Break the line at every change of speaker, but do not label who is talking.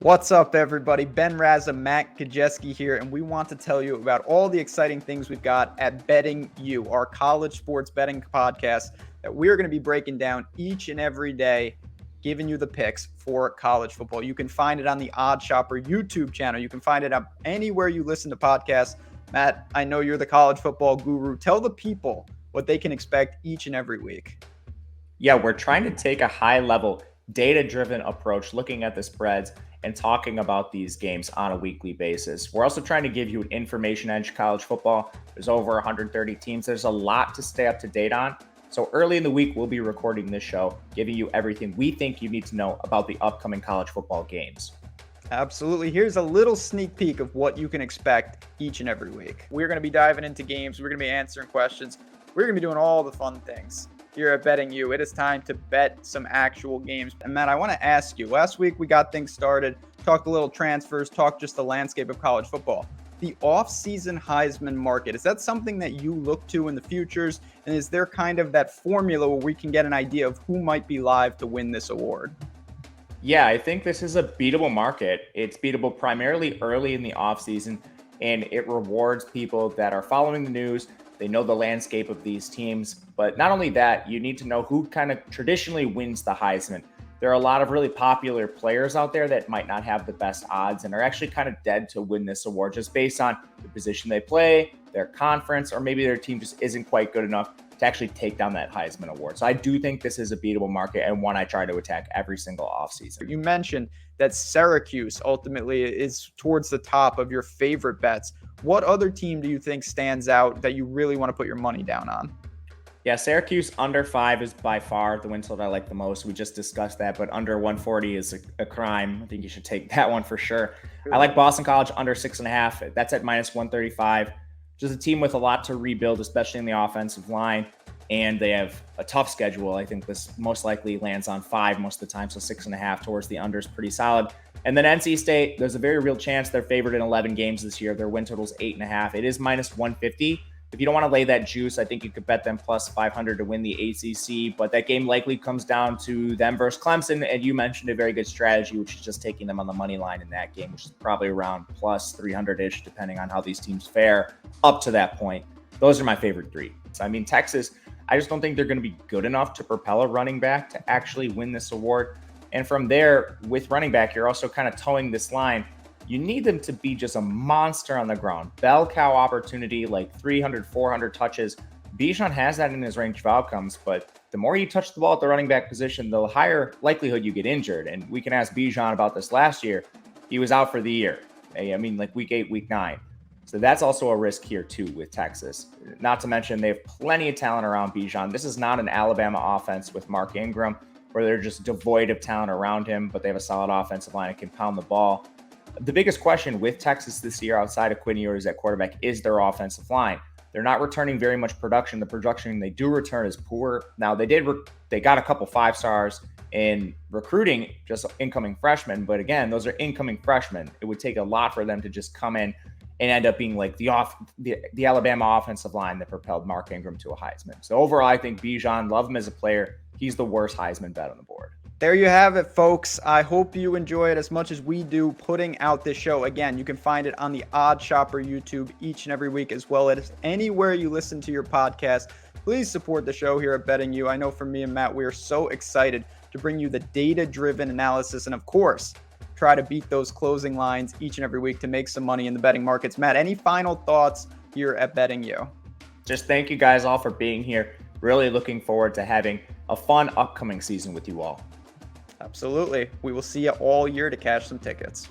What's up, everybody? Ben Rasa, Matt Gajewski here, and we want to tell you about all the exciting things we've got at Betting You, our college sports betting podcast that we're going to be breaking down each and every day, giving you the picks for college football. You can find it on the Odd Shopper YouTube channel. You can find it anywhere you listen to podcasts. Matt, I know you're the college football guru. Tell the people what they can expect each and every week.
Yeah, we're trying to take a high-level, data-driven approach looking at the spreads and talking about these games on a weekly basis. We're also trying to give you an information edge college football. There's over 130 teams. There's a lot to stay up to date on. So early in the week, we'll be recording this show, giving you everything we think you need to know about the upcoming college football games.
Absolutely. Here's a little sneak peek of what you can expect each and every week. We're going to be diving into games. We're going to be answering questions. We're going to be doing all the fun things here at Betting You. It is time to bet some actual games. And Matt, I want to ask you, last week we got things started, talked a little transfers, talked just the landscape of college football. The off-season Heisman Market, is that something that you look to in the futures? And is there kind of that formula where we can get an idea of who might be live to win this award?
Yeah, I think this is a beatable market. It's beatable primarily early in the offseason, and it rewards people that are following the news. They know the landscape of these teams. But not only that, you need to know who kind of traditionally wins the Heisman. There are a lot of really popular players out there that might not have the best odds and are actually kind of dead to win this award just based on the position they play, their conference, or maybe their team just isn't quite good enough to actually take down that Heisman award. So I do think this is a beatable market and one I try to attack every single offseason.
You mentioned that Syracuse ultimately is towards the top of your favorite bets. What other team do you think stands out that you really want to put your money down on?
Yeah, Syracuse under 5 is by far the win total I like the most. We just discussed that, but under 140 is a crime. I think you should take that one for sure. I like Boston College under 6.5. That's at minus 135. Just a team with a lot to rebuild, especially in the offensive line. And they have a tough schedule. I think this most likely lands on 5 most of the time, so 6.5 towards the under is pretty solid. And then NC State, there's a very real chance they're favored in 11 games this year. Their win total is 8.5. It is minus 150. If you don't want to lay that juice, I think you could bet them plus 500 to win the ACC, but that game likely comes down to them versus Clemson, and you mentioned a very good strategy, which is just taking them on the money line in that game, which is probably around plus 300-ish, depending on how these teams fare up to that point. Those are my favorite three. So, I mean, Texas, I just don't think they're going to be good enough to propel a running back to actually win this award. And from there, with running back, you're also kind of towing this line. You need them to be just a monster on the ground. Bell cow opportunity, like 300, 400 touches. Bijan has that in his range of outcomes, but the more you touch the ball at the running back position, the higher likelihood you get injured. And we can ask Bijan about this last year. He was out for the year. I mean, like week 8, week 9. So that's also a risk here too with Texas. Not to mention they have plenty of talent around Bijan. This is not an Alabama offense with Mark Ingram where they're just devoid of talent around him, but they have a solid offensive line that can pound the ball. The biggest question with Texas this year outside of Quinn Ewers at quarterback is their offensive line. They're not returning very much production. The production they do return is poor. Now, they got a couple 5-stars in recruiting, just incoming freshmen. But again, those are incoming freshmen. It would take a lot for them to just come in and end up being like the Alabama offensive line that propelled Mark Ingram to a Heisman. So overall, I think Bijan, love him as a player. He's the worst Heisman bet on the board.
There you have it, folks. I hope you enjoy it as much as we do putting out this show. Again, you can find it on the Odd Shopper YouTube each and every week, as well as anywhere you listen to your podcast. Please support the show here at Betting You. I know for me and Matt, we are so excited to bring you the data-driven analysis and, of course, try to beat those closing lines each and every week to make some money in the betting markets. Matt, any final thoughts here at Betting You?
Just thank you guys all for being here. Really looking forward to having a fun upcoming season with you all.
Absolutely. We will see you all year to cash some tickets.